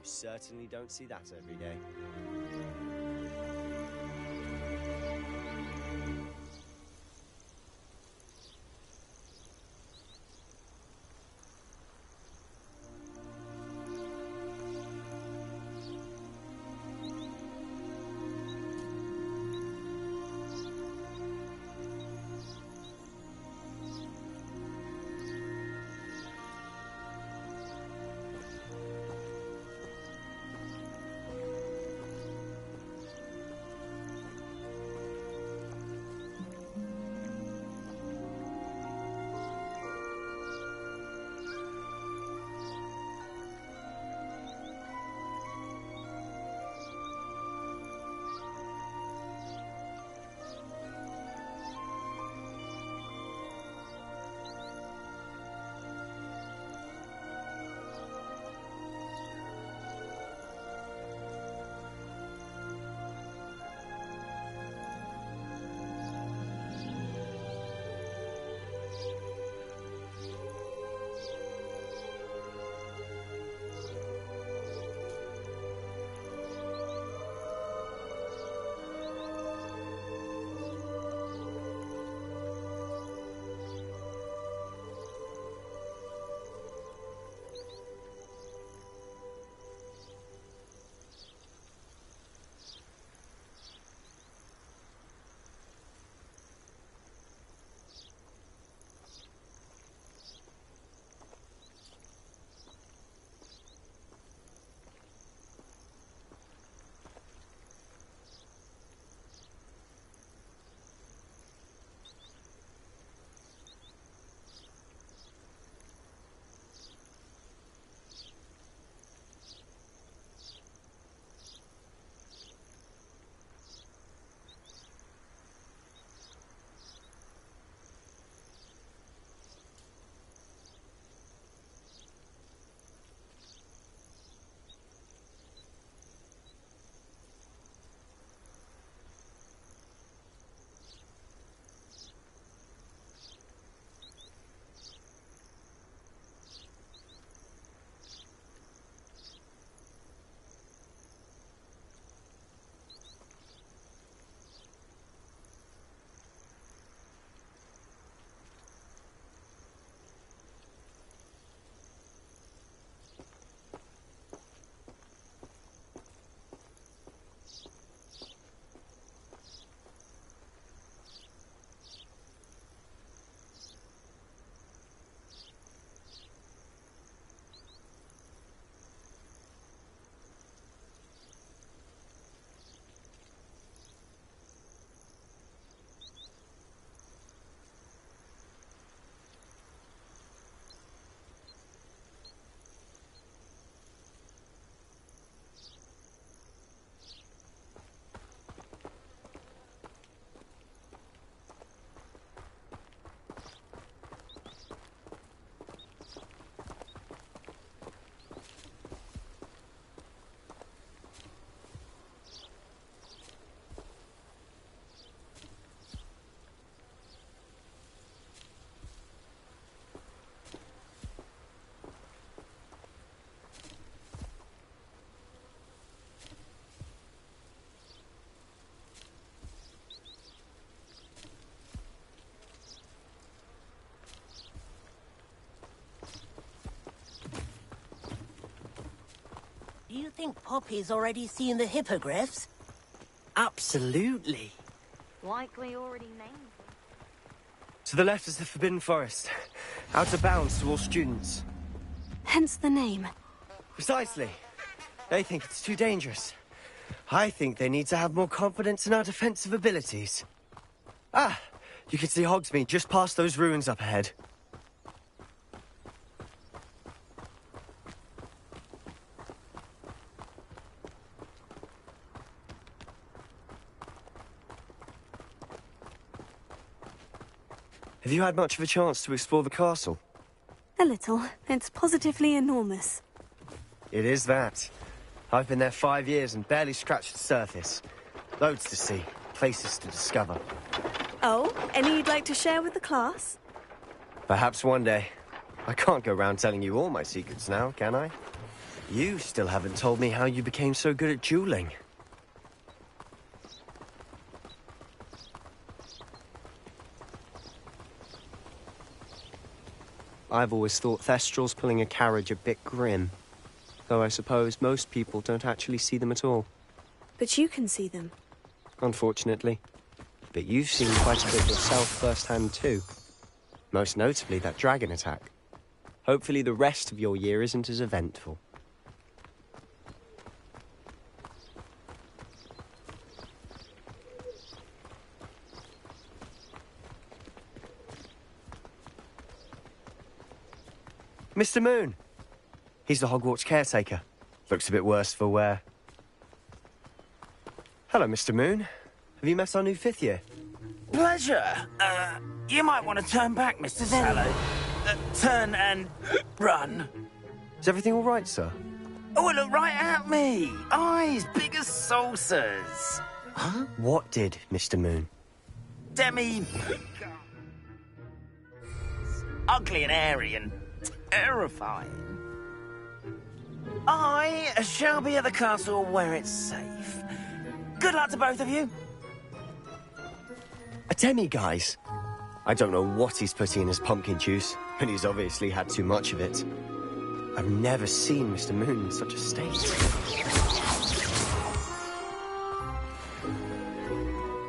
certainly don't see that every day. Do you think Poppy's already seen the hippogriffs? Absolutely. Likely already named them. To the left is the Forbidden Forest. Out of bounds to all students. Hence the name. Precisely. They think it's too dangerous. I think they need to have more confidence in our defensive abilities. Ah! You can see Hogsmeade just past those ruins up ahead. Have you had much of a chance to explore the castle? A little. It's positively enormous. It is that. I've been there 5 years and barely scratched the surface. Loads to see, places to discover. Oh, any you'd like to share with the class? Perhaps one day. I can't go round telling you all my secrets now, can I? You still haven't told me how you became so good at dueling. I've always thought Thestrals pulling a carriage a bit grim. Though I suppose most people don't actually see them at all. But you can see them. Unfortunately. But you've seen quite a bit yourself firsthand too. Most notably that dragon attack. Hopefully the rest of your year isn't as eventful. Mr. Moon! He's the Hogwarts caretaker. Looks a bit worse for wear. Hello, Mr. Moon. Have you met our new 5th year? Pleasure. You might want to turn back, Mr. Sallow. Turn and run. Is everything all right, sir? Oh, look right at me. Eyes big as saucers. Huh? What did, Mr. Moon? Demi... ugly and airy and terrifying. I shall be at the castle where it's safe. Good luck to both of you. A demi-guise? I don't know what he's putting in his pumpkin juice, and he's obviously had too much of it. I've never seen Mr. Moon in such a state.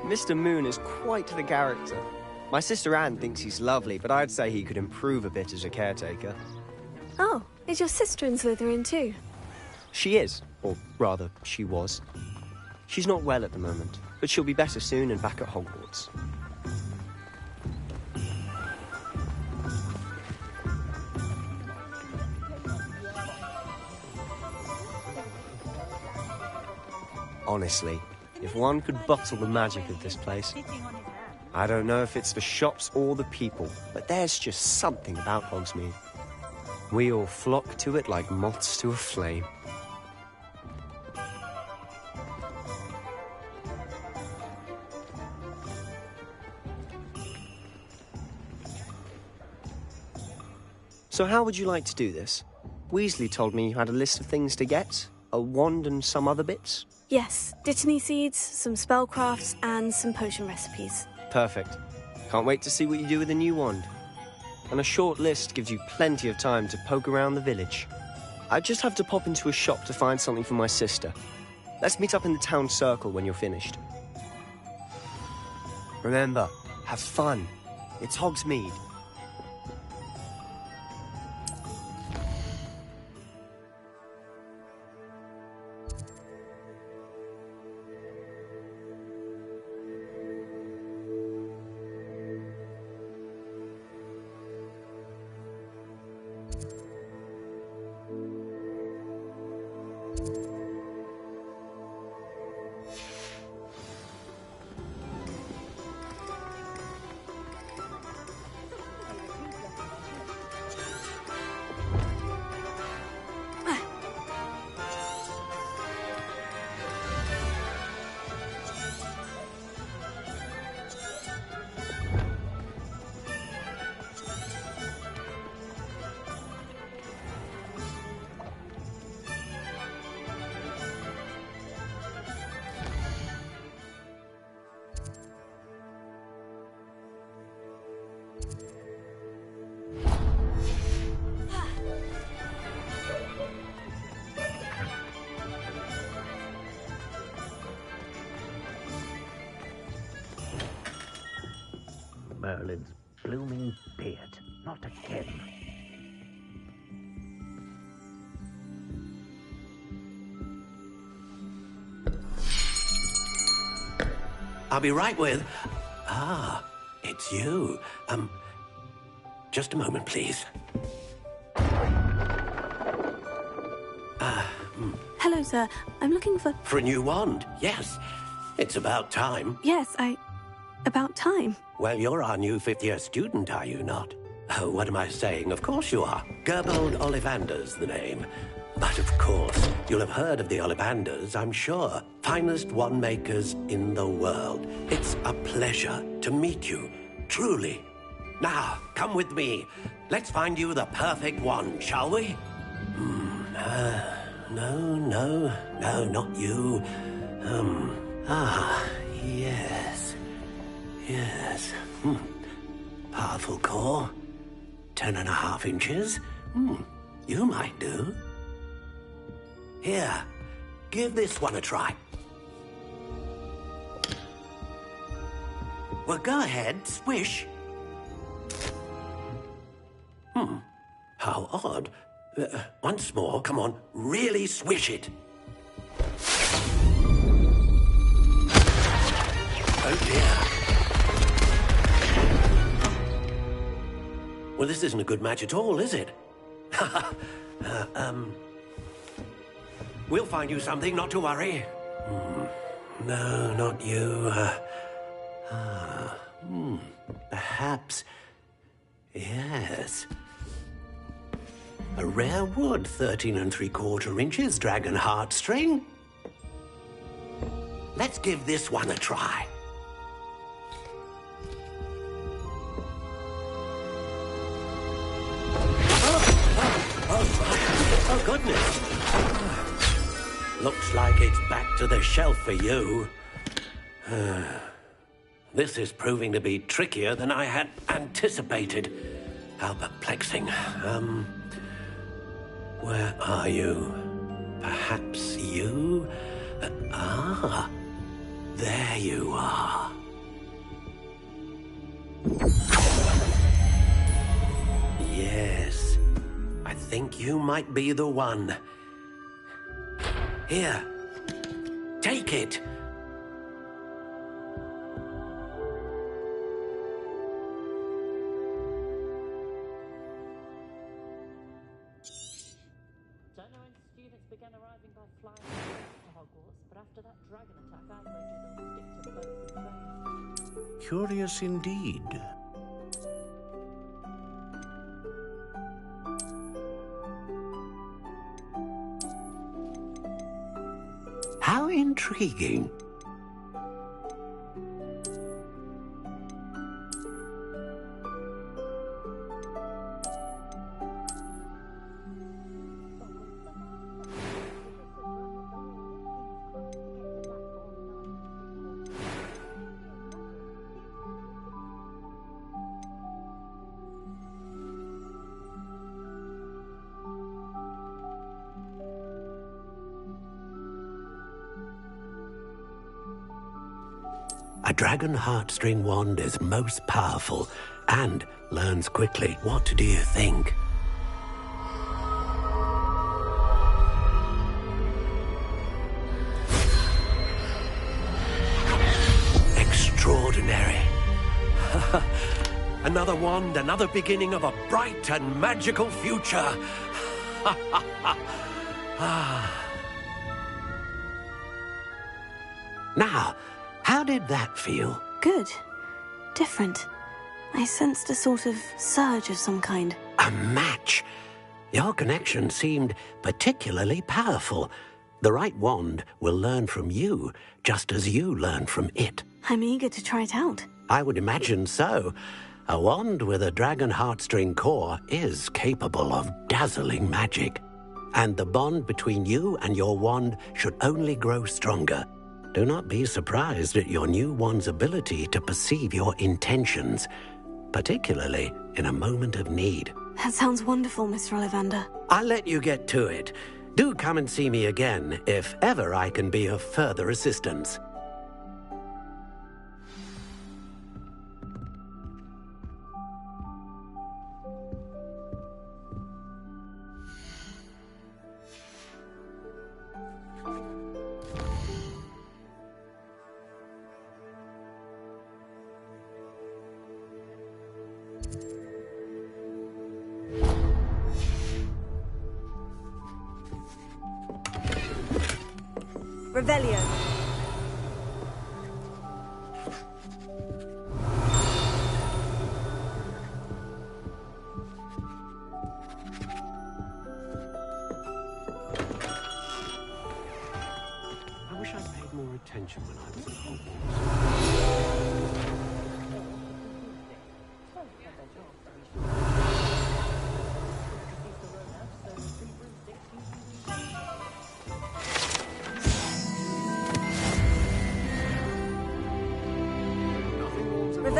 Mr. Moon is quite the character. My sister Anne thinks he's lovely, but I'd say he could improve a bit as a caretaker. Oh, is your sister in Slytherin too? She is, or rather, she was. She's not well at the moment, but she'll be better soon and back at Hogwarts. Honestly, if one could bottle the magic of this place, I don't know if it's the shops or the people, but there's just something about Hogsmeade. We all flock to it like moths to a flame. So how would you like to do this? Weasley told me you had a list of things to get, a wand and some other bits. Yes, dittany seeds, some spellcrafts, and some potion recipes. Perfect. Can't wait to see what you do with the new wand. And a short list gives you plenty of time to poke around the village. I just have to pop into a shop to find something for my sister. Let's meet up in the town circle when you're finished. Remember, have fun. It's Hogsmeade. Merlin's blooming beard. Not again. I'll be right with... it's you. Just a moment, please. Hello, sir. I'm looking for... For a new wand, yes. It's about time. Yes, About time. Well, you're our new 5th-year student, are you not? Oh, what am I saying? Of course you are. Gerbold Ollivander's the name. But of course, you'll have heard of the Ollivanders, I'm sure. Finest wand makers in the world. It's a pleasure to meet you, truly. Now, come with me. Let's find you the perfect wand, shall we? No, not you. Yes. Yes. Powerful core. 10.5 inches. You might do. Here, give this one a try. Well, go ahead, swish. How odd. Once more, come on, really swish it. Oh dear. Well, this isn't a good match at all, is it? We'll find you something, not to worry. No, not you. Perhaps. Yes. A rare wood, 13 3/4 inches, dragon heartstring. Let's give this one a try. Oh, goodness. Looks like it's back to the shelf for you. This is proving to be trickier than I had anticipated. How perplexing. Where are you? Perhaps you? There you are. Yes, I think you might be the one. Here, take it. Don't know when students began arriving by flying to Hogwarts, but after that dragon attack, I wagered they'll stick to both the trains. Curious indeed. How intriguing. A dragon heartstring wand is most powerful and learns quickly. What do you think? Extraordinary. Another wand, another beginning of a bright and magical future. Now, how did that feel? Good. Different. I sensed a sort of surge of some kind. A match. Your connection seemed particularly powerful. The right wand will learn from you, just as you learn from it. I'm eager to try it out. I would imagine so. A wand with a dragon heartstring core is capable of dazzling magic. And the bond between you and your wand should only grow stronger. Do not be surprised at your new wand's ability to perceive your intentions, particularly in a moment of need. That sounds wonderful, Mr. Ollivander. I'll let you get to it. Do come and see me again if ever I can be of further assistance. Revelio. I wish I'd paid more attention when I was at Hogwarts.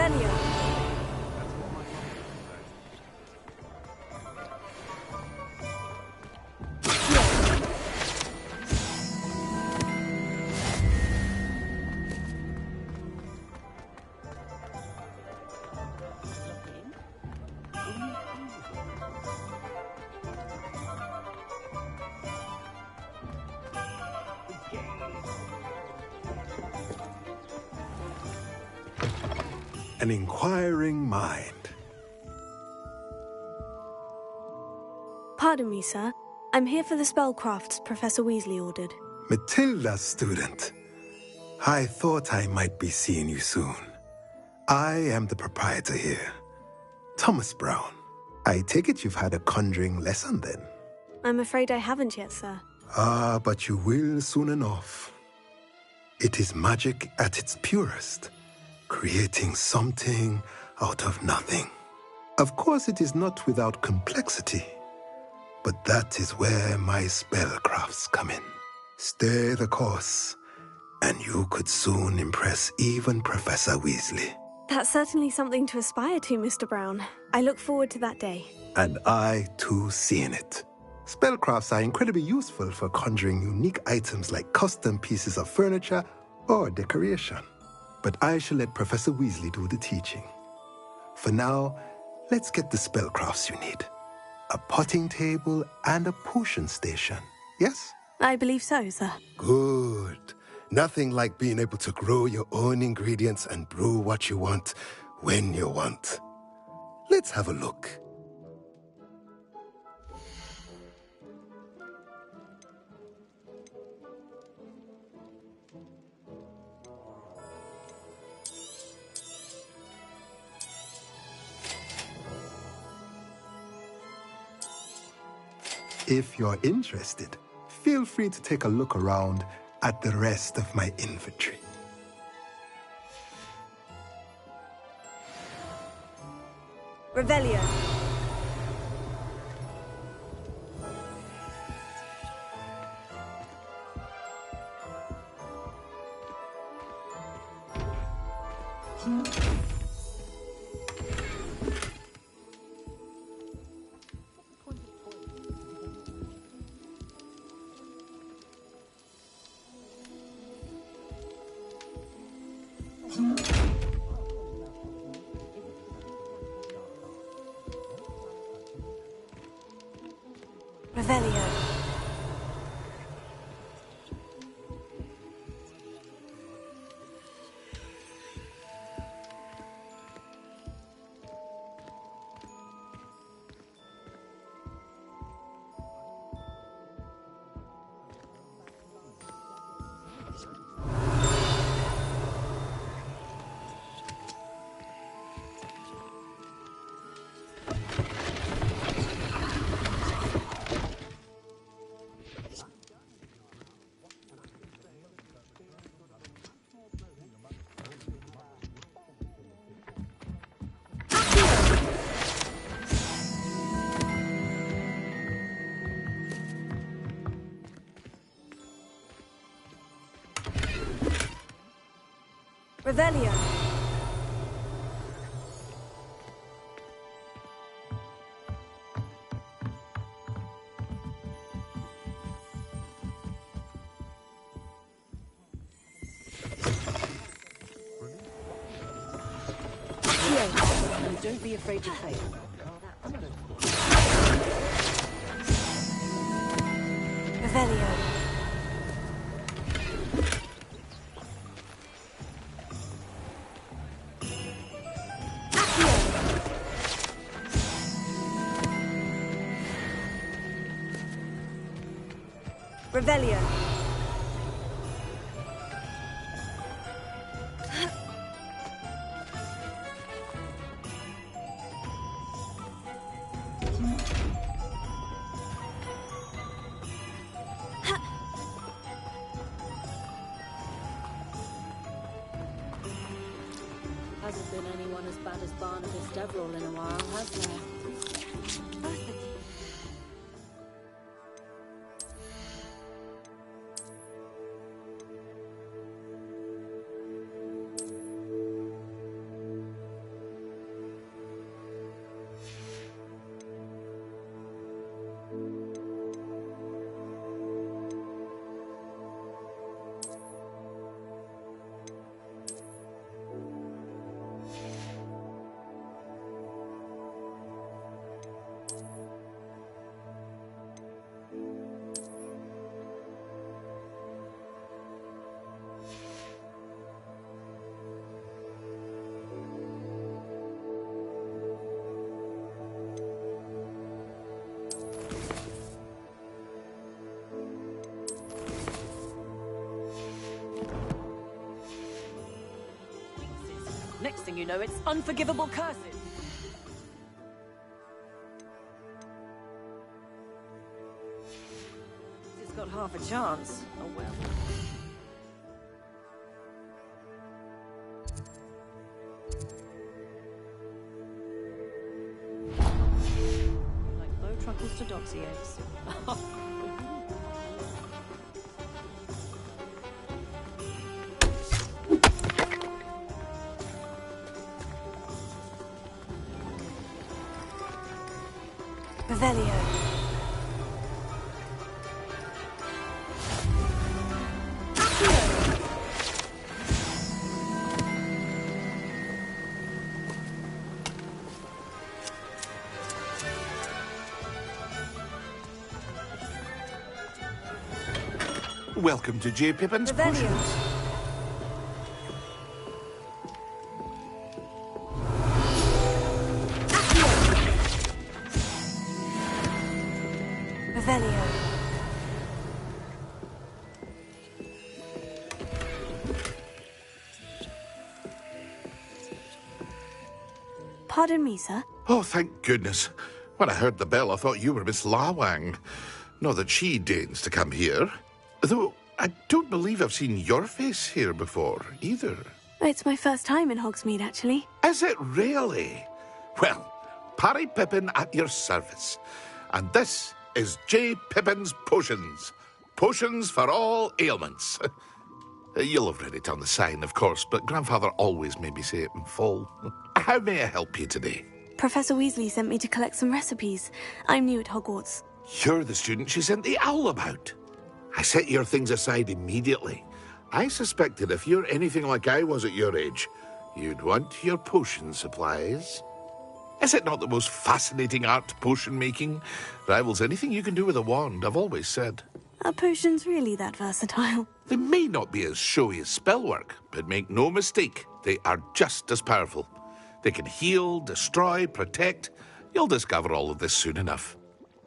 Revelio. An inquiring mind. Pardon me, sir. I'm here for the spellcrafts Professor Weasley ordered. Matilda's student. I thought I might be seeing you soon. I am the proprietor here, Thomas Brown. I take it you've had a conjuring lesson then? I'm afraid I haven't yet, sir. Ah, but you will soon enough. It is magic at its purest, creating something out of nothing. Of course, it is not without complexity, but that is where my spellcrafts come in. Stay the course, and you could soon impress even Professor Weasley. That's certainly something to aspire to, Mr. Brown. I look forward to that day. And I, too, seeing it. Spellcrafts are incredibly useful for conjuring unique items like custom pieces of furniture or decoration. But I shall let Professor Weasley do the teaching. For now, let's get the spellcrafts you need. A potting table and a potion station, yes? I believe so, sir. Good. Nothing like being able to grow your own ingredients and brew what you want when you want. Let's have a look. If you're interested, feel free to take a look around at the rest of my inventory. Revelio. Revelio. Revelio. And don't be afraid to fail. Revelio. Revelio. Hasn't been anyone as bad as Barnabas Deverell in a while, has there? thing, you know. It's unforgivable curses. It's got half a chance. Oh well. Like low truckles to doxy eggs. Revelio. Welcome to J. Pippin's Potions. Revelio. Pardon me, sir. Oh, thank goodness. When I heard the bell, I thought you were Miss Lawang. Not that she deigns to come here. Though I don't believe I've seen your face here before, either. It's my first time in Hogsmeade, actually. Is it really? Well, Parry Pippin at your service. And this is J. Pippin's Potions. Potions for all ailments. You'll have read it on the sign, of course, but Grandfather always made me say it in full. How may I help you today? Professor Weasley sent me to collect some recipes. I'm new at Hogwarts. You're the student she sent the owl about. I set your things aside immediately. I suspected if you're anything like I was at your age, you'd want your potion supplies. Is it not the most fascinating art, potion making? Rivals anything you can do with a wand, I've always said. Are potions really that versatile? They may not be as showy as spellwork, but make no mistake, they are just as powerful. They can heal, destroy, protect. You'll discover all of this soon enough.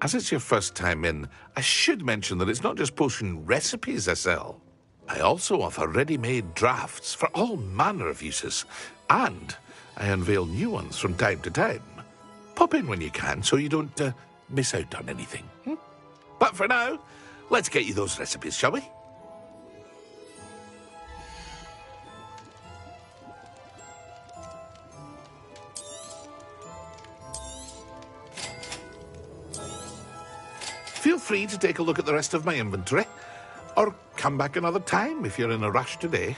As it's your first time in, I should mention that it's not just potion recipes I sell. I also offer ready-made drafts for all manner of uses, and I unveil new ones from time to time. Pop in when you can so you don't miss out on anything. But for now, let's get you those recipes, shall we? Feel free to take a look at the rest of my inventory, or come back another time if you're in a rush today.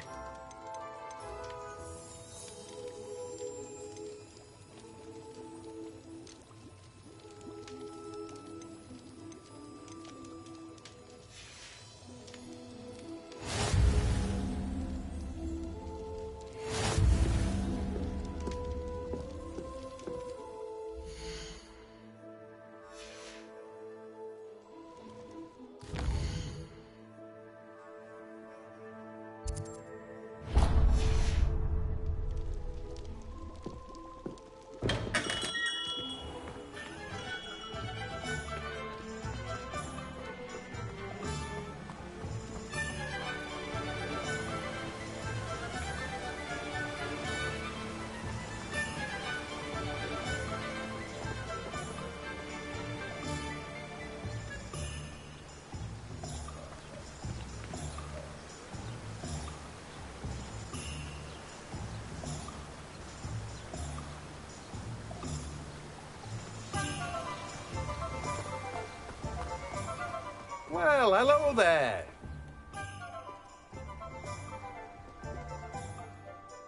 Well, hello there.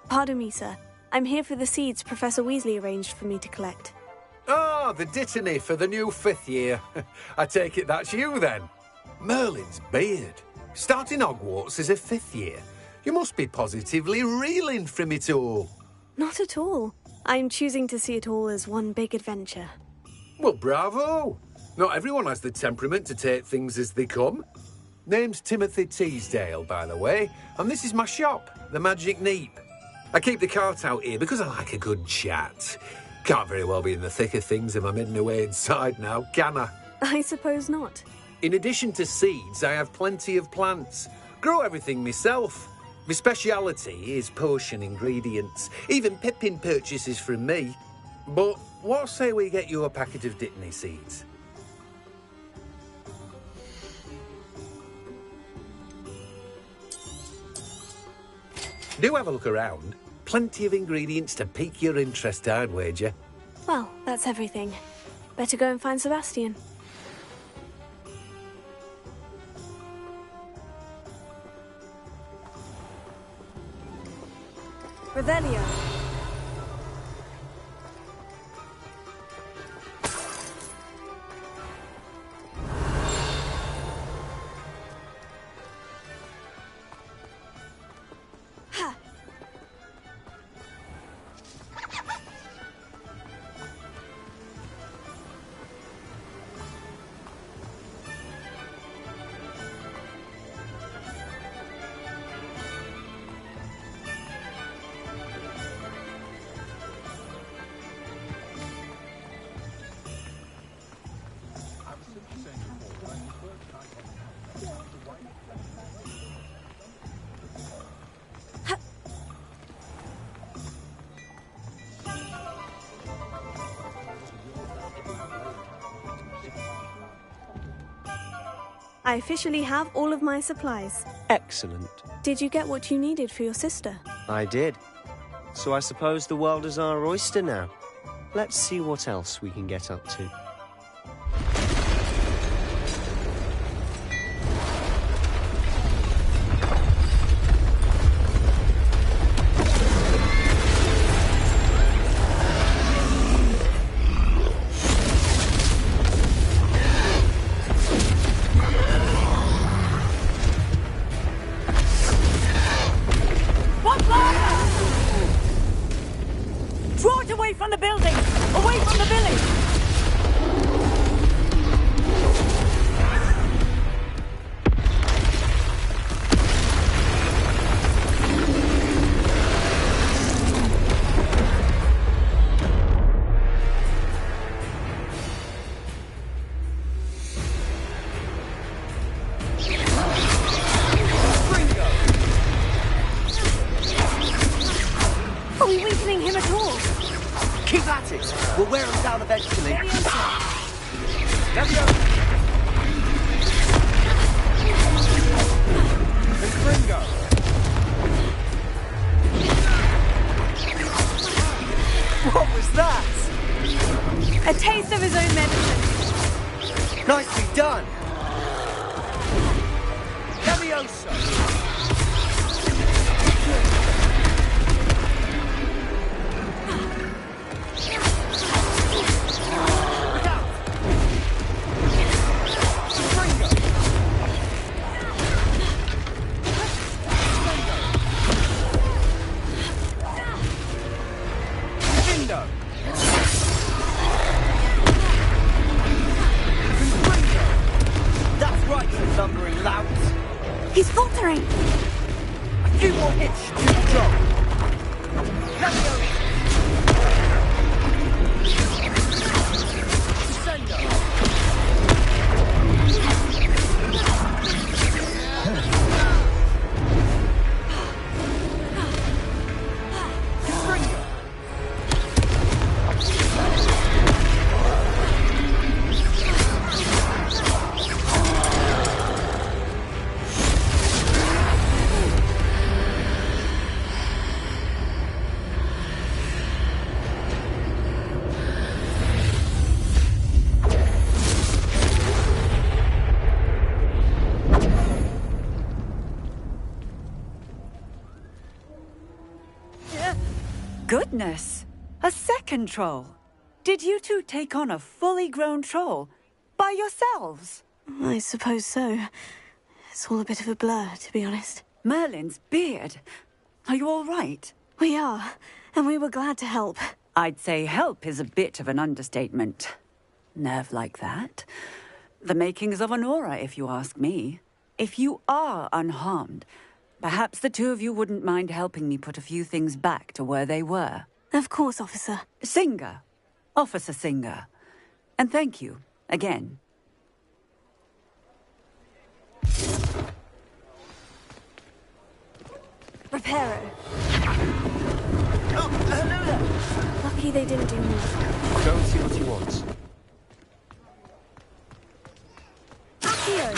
Pardon me, sir. I'm here for the seeds Professor Weasley arranged for me to collect. Oh, the dittany for the new 5th year. I take it that's you, then. Merlin's beard. Starting Hogwarts as a 5th year. You must be positively reeling from it all. Not at all. I'm choosing to see it all as one big adventure. Well, bravo. Not everyone has the temperament to take things as they come. Name's Timothy Teasdale, by the way, and this is my shop, the Magic Neep. I keep the cart out here because I like a good chat. Can't very well be in the thick of things if I'm hidden away inside now, can I? I suppose not. In addition to seeds, I have plenty of plants. Grow everything myself. My speciality is potion ingredients. Even Pippin purchases from me. But what say we get you a packet of Dittany seeds? Do have a look around. Plenty of ingredients to pique your interest, I'd wager. Well, that's everything. Better go and find Sebastian. Revelio. I officially have all of my supplies. Excellent. Did you get what you needed for your sister? I did. So I suppose the world is our oyster now. Let's see what else we can get up to. Draw it away from the building! Away from the village! Are we weakening him at all? Keep at it! We'll wear him down eventually. What was that? A taste of his own medicine. Nicely done! Levioso! That's right, you lumbering louts! He's faltering! A few more hits should do the job! Levioso! Goodness! A second troll! Did you two take on a fully grown troll? By yourselves? I suppose so. It's all a bit of a blur, to be honest. Merlin's beard. Are you all right? We are, and we were glad to help. I'd say help is a bit of an understatement. Nerve like that. The makings of an aura, if you ask me. If you are unharmed, perhaps the two of you wouldn't mind helping me put a few things back to where they were. Of course, officer. Singer. Officer Singer. And thank you, again. Reparo. Oh, hello there. Lucky they didn't do more. Go and see what he wants. Accio.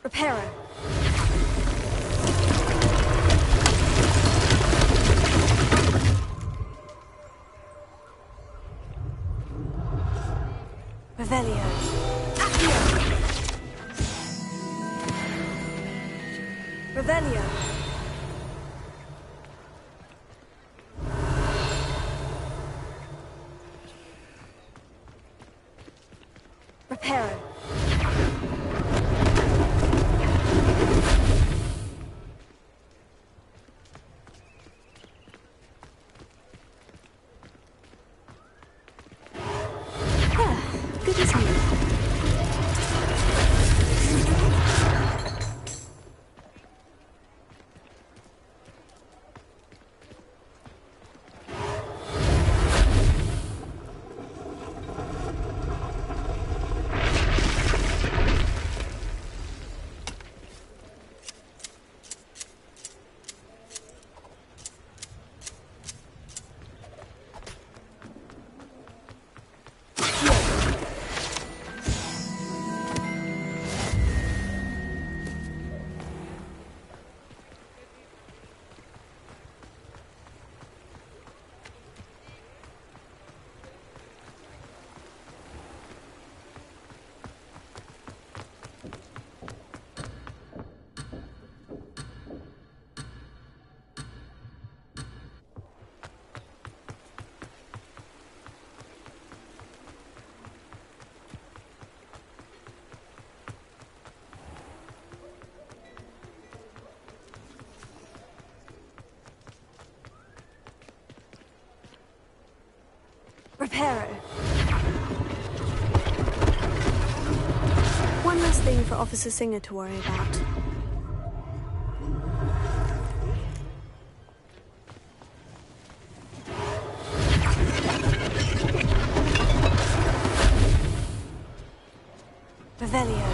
Reparo. Revelio. Accio. Revelio. Reparo. Good as new. Reparo. One last thing for Officer Singer to worry about. Revelio.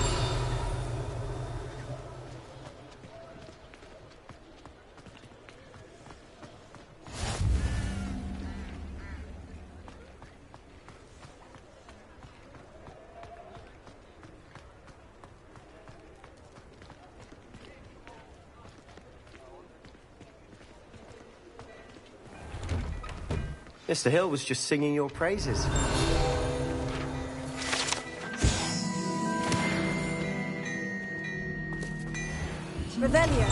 Mr. Hill was just singing your praises. Revelio.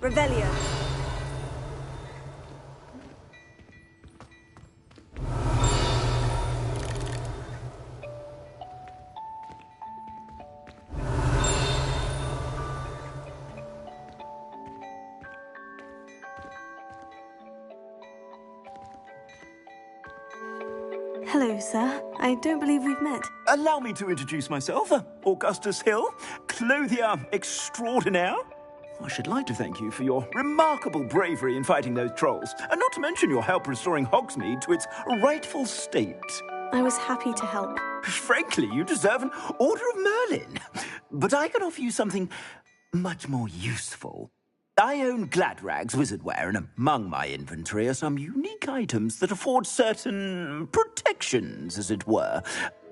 Revelio. Hello, sir. I don't believe we've met. Allow me to introduce myself, Augustus Hill, clothier extraordinaire. I should like to thank you for your remarkable bravery in fighting those trolls, and not to mention your help restoring Hogsmeade to its rightful state. I was happy to help. Frankly, you deserve an Order of Merlin. But I can offer you something much more useful. I own Gladrag's wizardware, and among my inventory are some unique items that afford certain protections, as it were.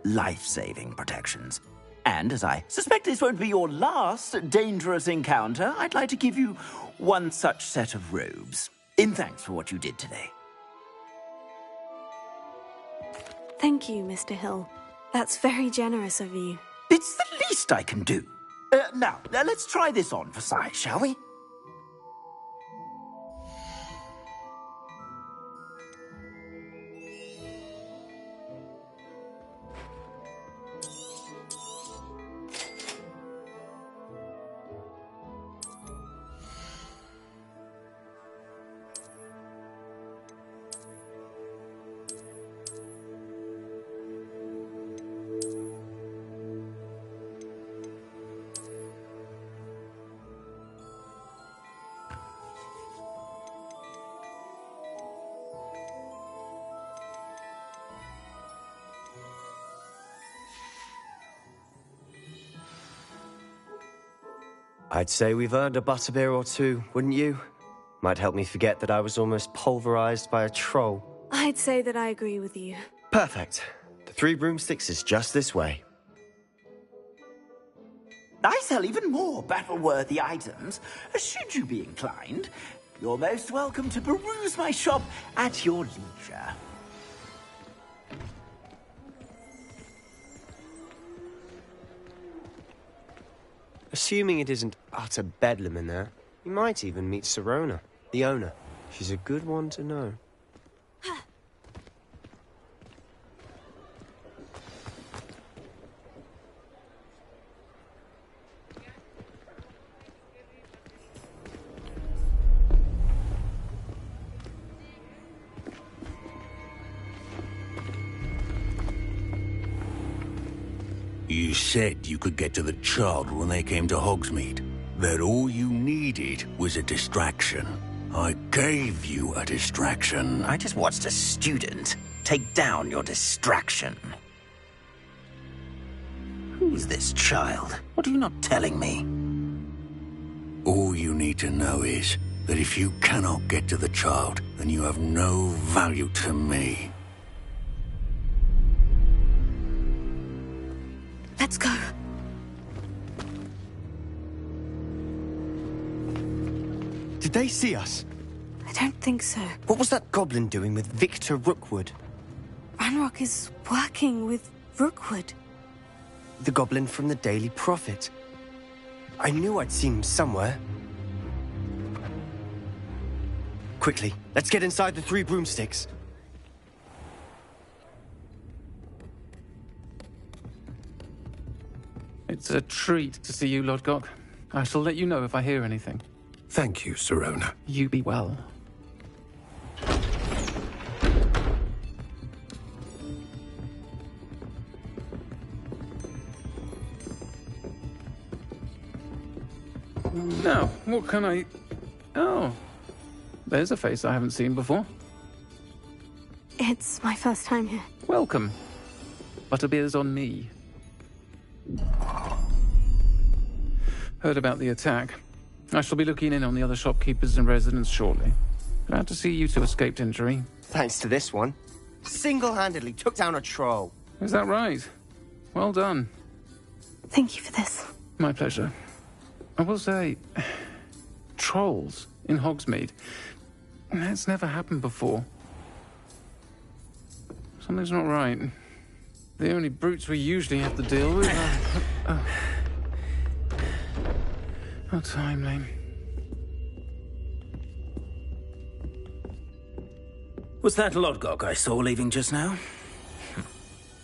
Life-saving protections. And as I suspect this won't be your last dangerous encounter, I'd like to give you one such set of robes, in thanks for what you did today. Thank you, Mr. Hill. That's very generous of you. It's the least I can do. Now, let's try this on for size, shall we? I'd say we've earned a butterbeer or two, wouldn't you? Might help me forget that I was almost pulverized by a troll. I'd say that I agree with you. Perfect. The Three Broomsticks is just this way. I sell even more battle-worthy items. Should you be inclined, you're most welcome to peruse my shop at your leisure. Assuming it isn't utter bedlam in there, you might even meet Sirona, the owner. She's a good one to know. You said you could get to the child when they came to Hogsmeade. That all you needed was a distraction. I gave you a distraction. I just watched a student take down your distraction. Who's this child? What are you not telling me? All you need to know is that if you cannot get to the child, then you have no value to me. Let's go. Did they see us? I don't think so. What was that goblin doing with Victor Rookwood? Ranrock is working with Rookwood. The goblin from the Daily Prophet. I knew I'd seen him somewhere. Quickly, let's get inside the Three Broomsticks. It's a treat to see you, Lodgok. I shall let you know if I hear anything. Thank you, Sirona. You be well. Now, what can I... Oh, there's a face I haven't seen before. It's my first time here. Welcome. Butterbeer's on me. Heard about the attack. I shall be looking in on the other shopkeepers and residents shortly. Glad to see you two escaped injury. Thanks to this one. Single-handedly took down a troll. Is that right? Well done. Thank you for this. My pleasure. I will say, trolls in Hogsmeade. That's never happened before. Something's not right. The only brutes we usually have to deal with are... How timely. Was that Lodgok I saw leaving just now?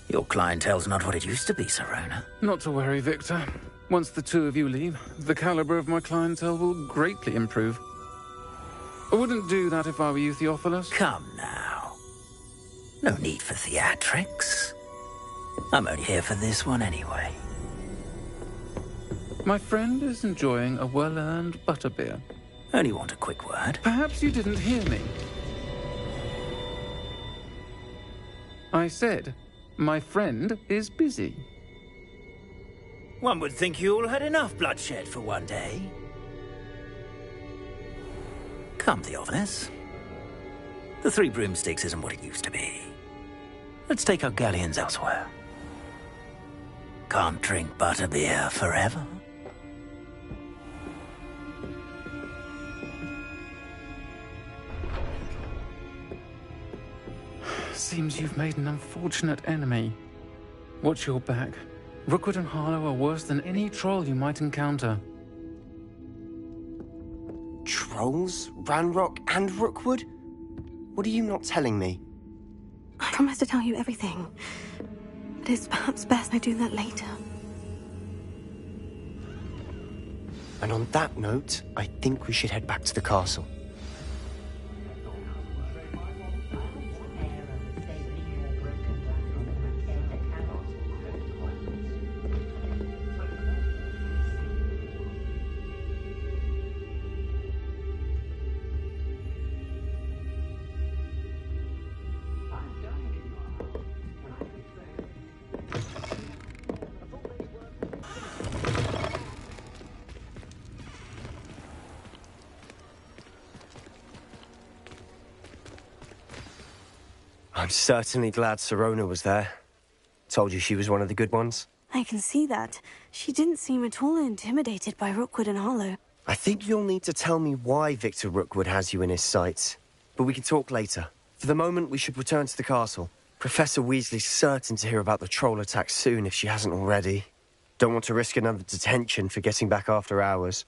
Your clientele's not what it used to be, Sirona. Not to worry, Victor. Once the two of you leave, the caliber of my clientele will greatly improve. I wouldn't do that if I were you, Theophilus. Come now. No need for theatrics. I'm only here for this one anyway. My friend is enjoying a well-earned butterbeer. Only want a quick word. Perhaps you didn't hear me. I said, my friend is busy. One would think you all had enough bloodshed for one day. Come, Theophilus. The Three Broomsticks isn't what it used to be. Let's take our galleons elsewhere. Can't drink butterbeer forever. Seems you've made an unfortunate enemy. Watch your back. Rookwood and Harlow are worse than any troll you might encounter. Trolls? Ranrock and Rookwood? What are you not telling me? I promise to tell you everything. But it's perhaps best I do that later. And on that note, I think we should head back to the castle. I'm certainly glad Sirona was there. Told you she was one of the good ones. I can see that. She didn't seem at all intimidated by Rookwood and Harlow. I think you'll need to tell me why Victor Rookwood has you in his sights. But we can talk later. For the moment, we should return to the castle. Professor Weasley's certain to hear about the troll attack soon if she hasn't already. Don't want to risk another detention for getting back after hours.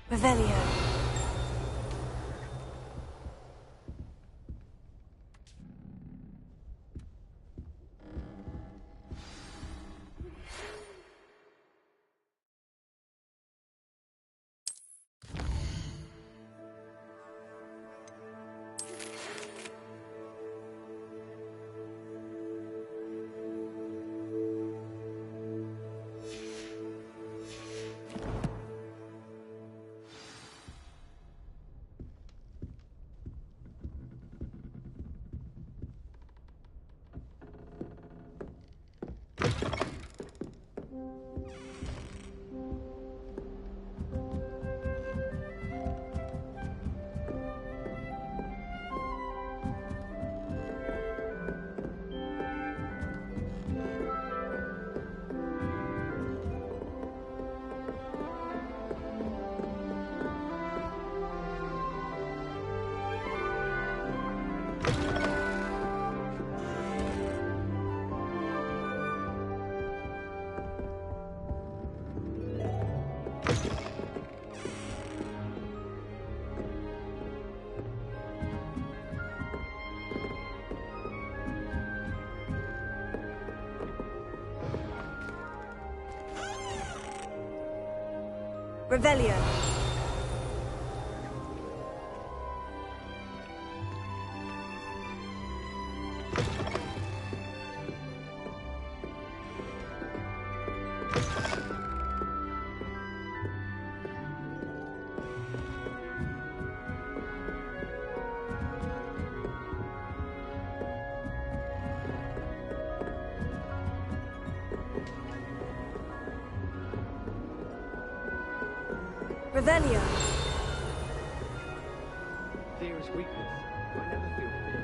Revelio. Revelio. Revelio. Fear is weakness. I never feel fear.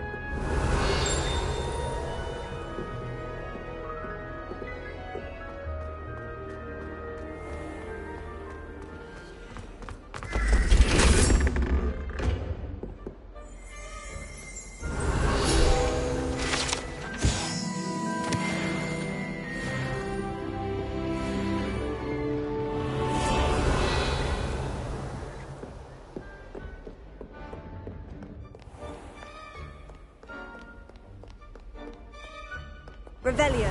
Revelio.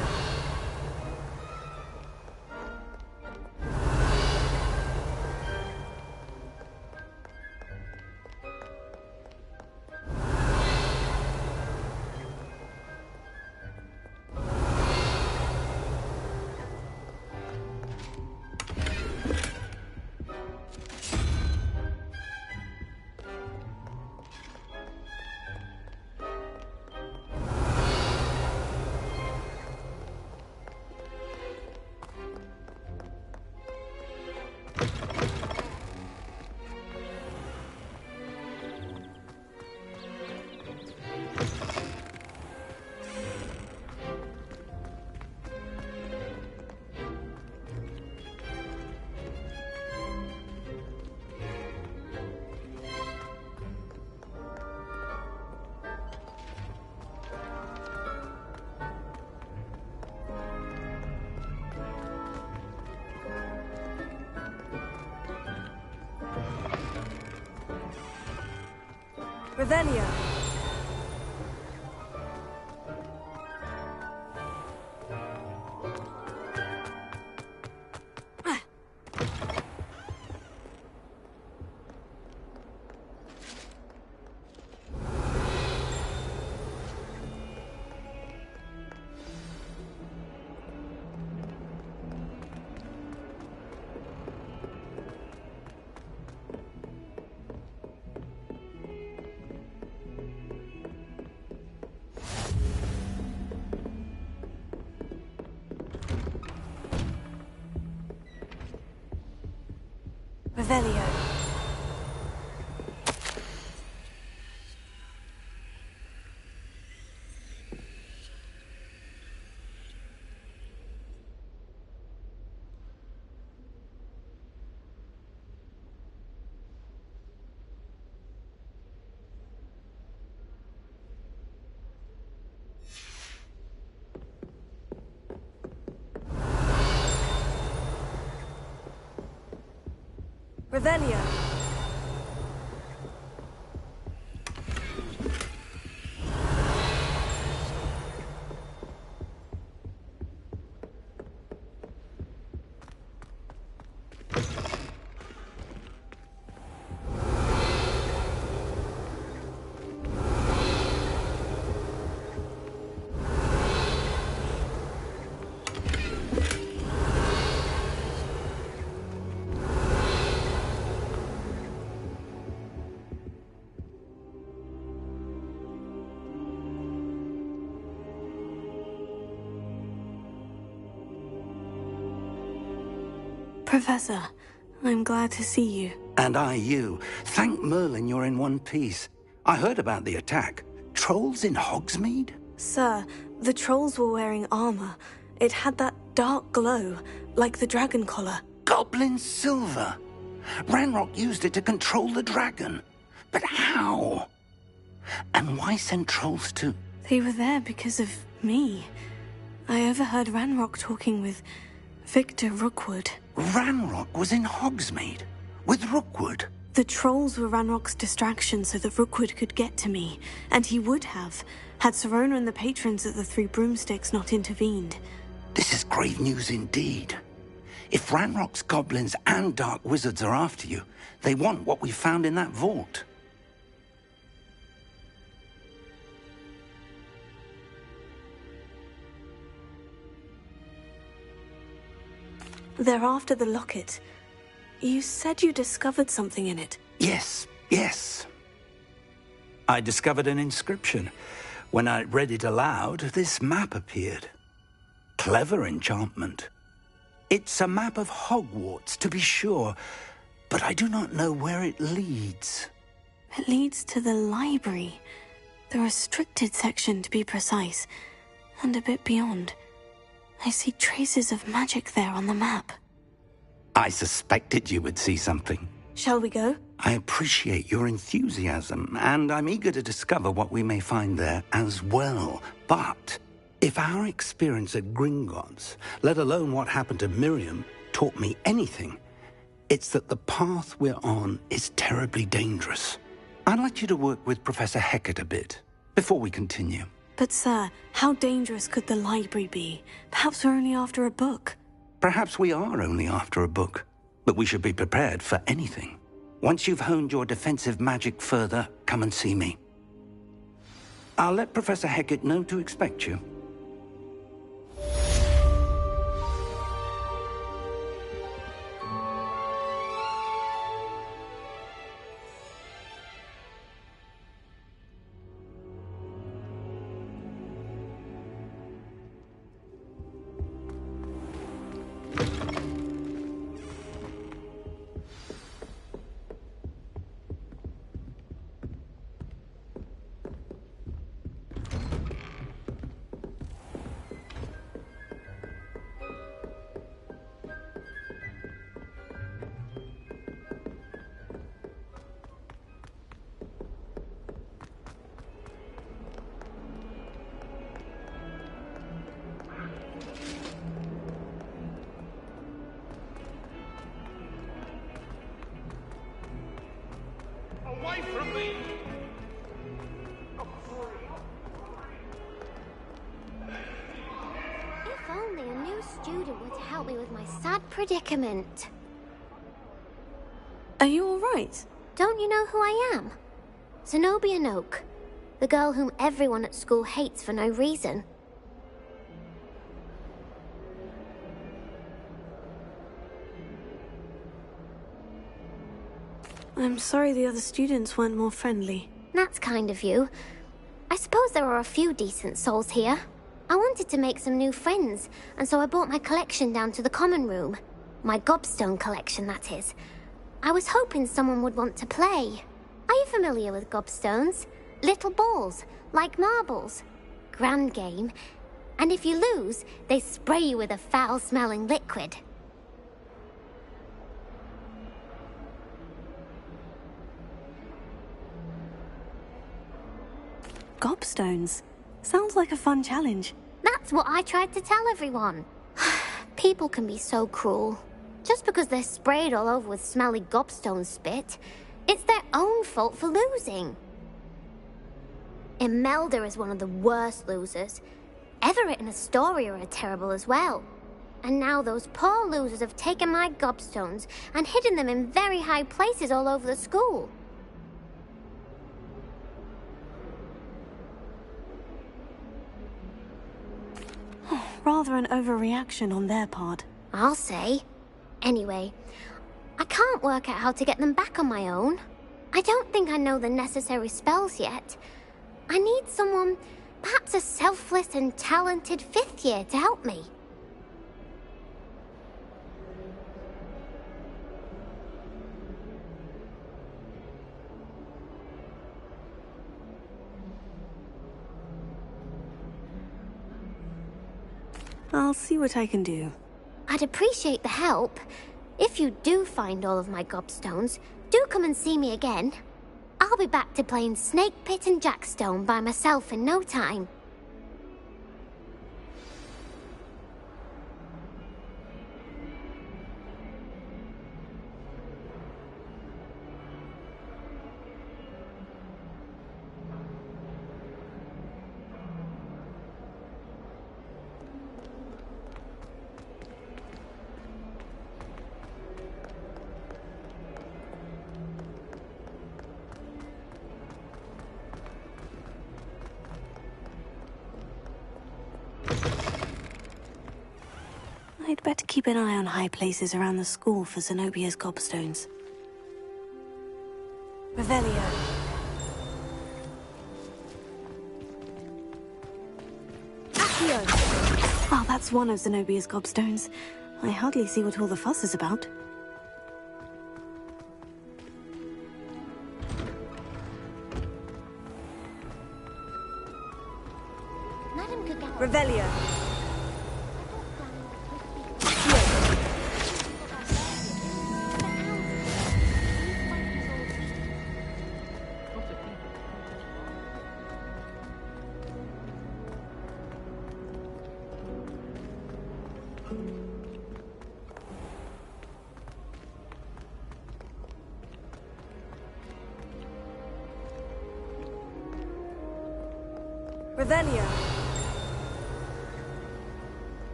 Revelio. Revelio. Revelio. Professor, I'm glad to see you. And I you. Thank Merlin you're in one piece. I heard about the attack. Trolls in Hogsmeade? Sir, the trolls were wearing armor. It had that dark glow, like the dragon collar. Goblin silver. Ranrock used it to control the dragon. But how? And why send trolls to... They were there because of me. I overheard Ranrock talking with Victor Rookwood. Ranrock was in Hogsmeade? With Rookwood? The trolls were Ranrock's distraction so that Rookwood could get to me. And he would have, had Sirona and the patrons at the Three Broomsticks not intervened. This is grave news indeed. If Ranrock's goblins and dark wizards are after you, they want what we found in that vault. They're after the locket. You said you discovered something in it. Yes, yes. I discovered an inscription. When I read it aloud, this map appeared. Clever enchantment. It's a map of Hogwarts, to be sure, but I do not know where it leads. It leads to the library. The restricted section, to be precise, and a bit beyond. I see traces of magic there on the map. I suspected you would see something. Shall we go? I appreciate your enthusiasm, and I'm eager to discover what we may find there as well. But if our experience at Gringotts, let alone what happened to Miriam, taught me anything, it's that the path we're on is terribly dangerous. I'd like you to work with Professor Hecat a bit before we continue. But sir, how dangerous could the library be? Perhaps we're only after a book. Perhaps we are only after a book, but we should be prepared for anything. Once you've honed your defensive magic further, come and see me. I'll let Professor Hecat know to expect you. a student were to help me with my sad predicament. Are you all right? Don't you know who I am? Zenobia Noak, the girl whom everyone at school hates for no reason. I'm sorry the other students weren't more friendly. That's kind of you. I suppose there are a few decent souls here. I wanted to make some new friends, and so I brought my collection down to the common room. My gobstone collection, that is. I was hoping someone would want to play. Are you familiar with gobstones? Little balls, like marbles. Grand game. And if you lose, they spray you with a foul-smelling liquid. Gobstones? Sounds like a fun challenge. That's what I tried to tell everyone. People can be so cruel. Just because they're sprayed all over with smelly gobstone spit, it's their own fault for losing. Imelda is one of the worst losers. Everett and Astoria are terrible as well. And now those poor losers have taken my gobstones and hidden them in very high places all over the school. Rather an overreaction on their part. I'll say. Anyway, I can't work out how to get them back on my own. I don't think I know the necessary spells yet. I need someone, perhaps a selfless and talented 5th year to help me. I'll see what I can do. I'd appreciate the help. If you do find all of my gobstones, do come and see me again. I'll be back to playing Snake Pit and Jackstone by myself in no time. I'd better keep an eye on high places around the school for Zenobia's gobstones. Revelio. Accio! Oh, that's one of Zenobia's gobstones. I hardly see what all the fuss is about. Madam Kagawa. Revelio. Revelio.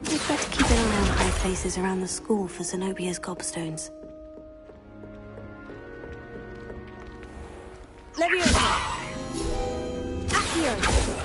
We'd better keep an eye on high places around the school for Zenobia's gobstones. Leviosa! Accio!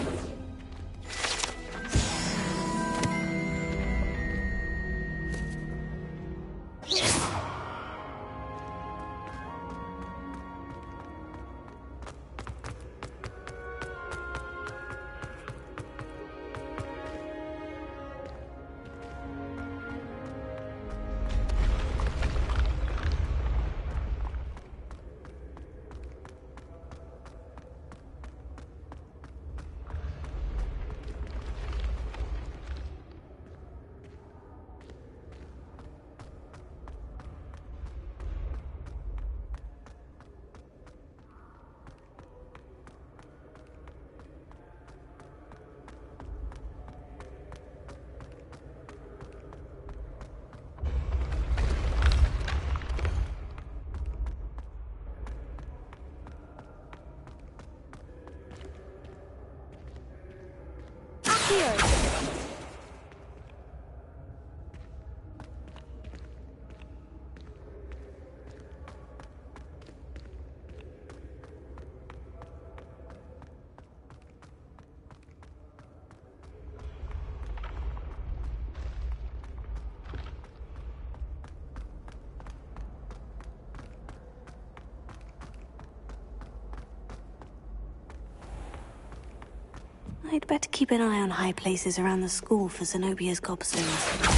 I'd better keep an eye on high places around the school for Zenobia's gobstones.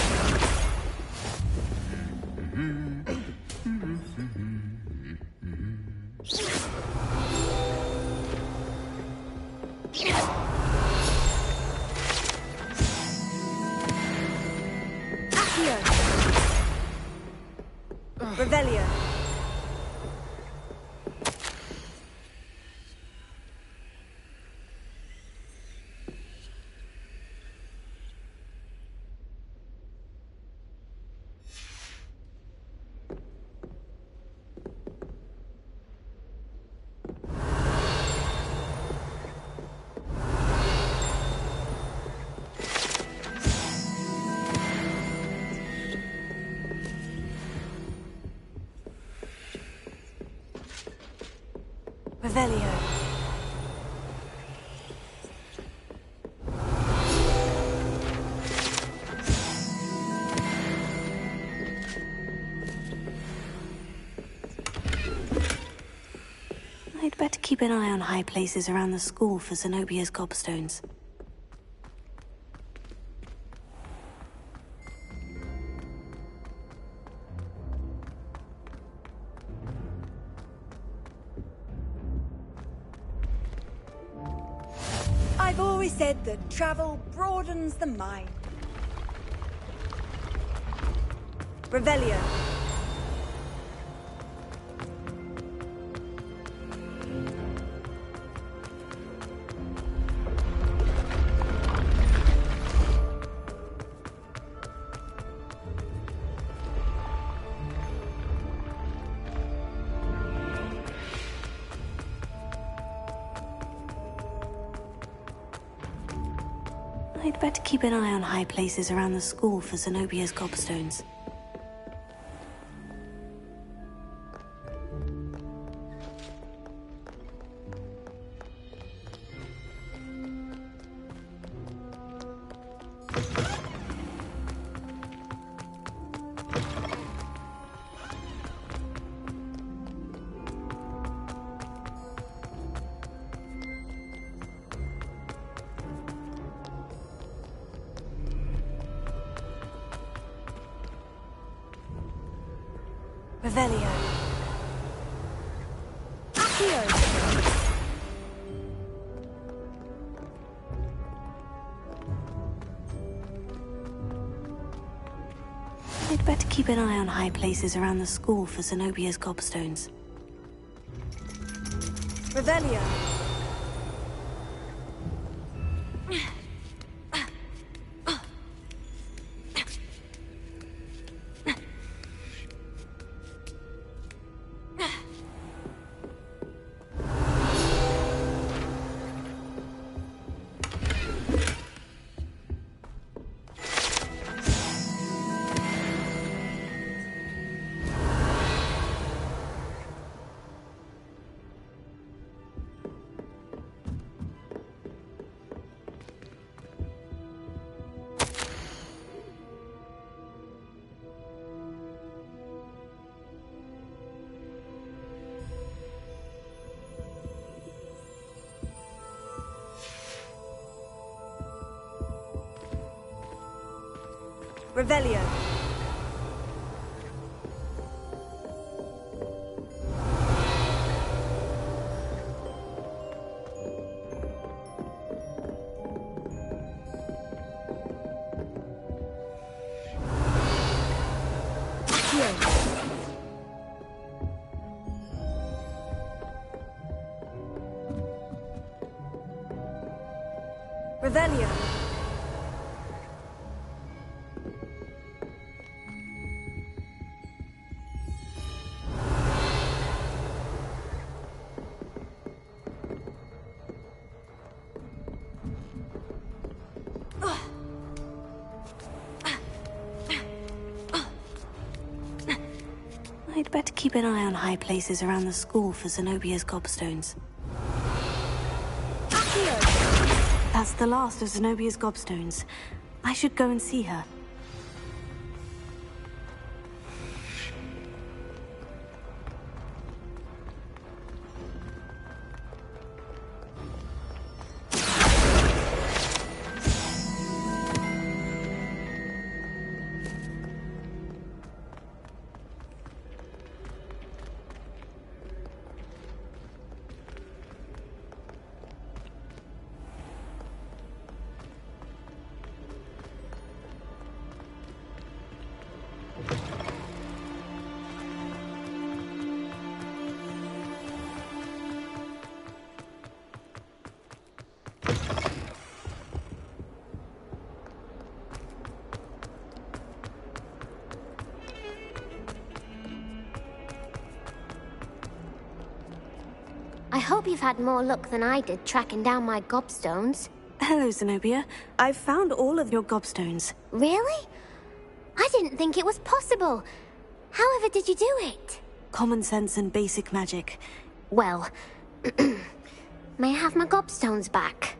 Revelio. Revelio. I'd better keep an eye on high places around the school for Zenobia's gobstones. I've always said that travel broadens the mind. Revelio. I'd better keep an eye on high places around the school for Zenobia's gobstones. Revelio. Accio. I'd better keep an eye on high places around the school for Zenobia's gobstones. Revelio. Revelio. Revelio. I'd better keep an eye on high places around the school for Zenobia's gobstones. That's the last of Zenobia's gobstones. I should go and see her. hope you've had more luck than I did tracking down my gobstones. Hello, Zenobia. I've found all of your gobstones. Really? I didn't think it was possible. However did you do it? Common sense and basic magic. Well, may I have my gobstones back?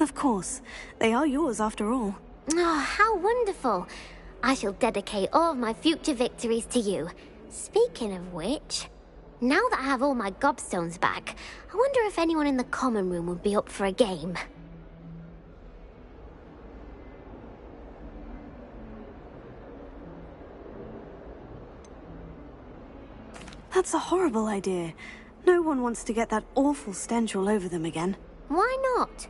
Of course. They are yours after all. Oh, how wonderful. I shall dedicate all of my future victories to you. Speaking of which, now that I have all my gobstones back, I wonder if anyone in the common room would be up for a game. That's a horrible idea. No one wants to get that awful stench all over them again. Why not?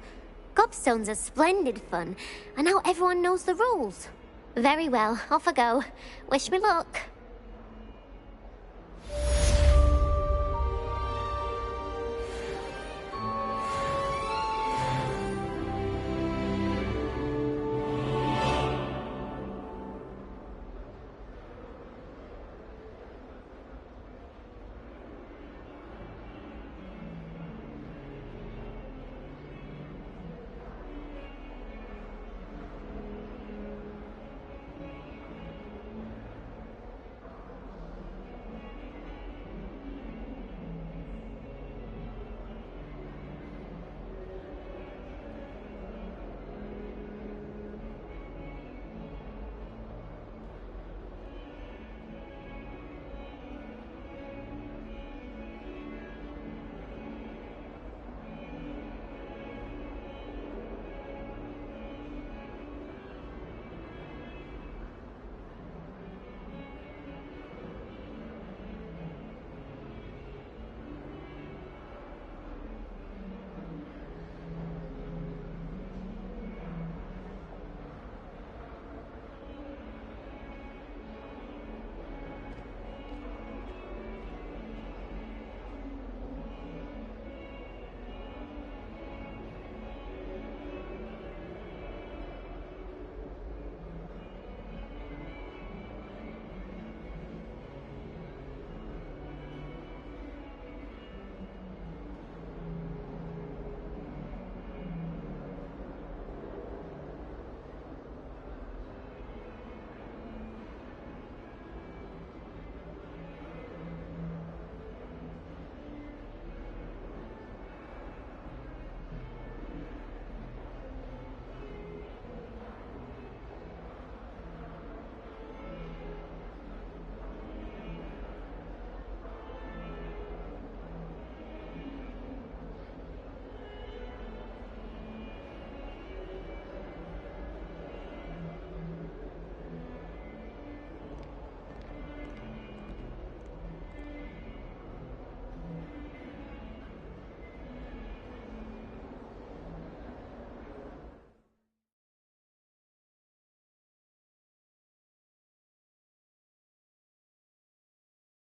Gobstones are splendid fun, and now everyone knows the rules. Very well, off I go. Wish me luck.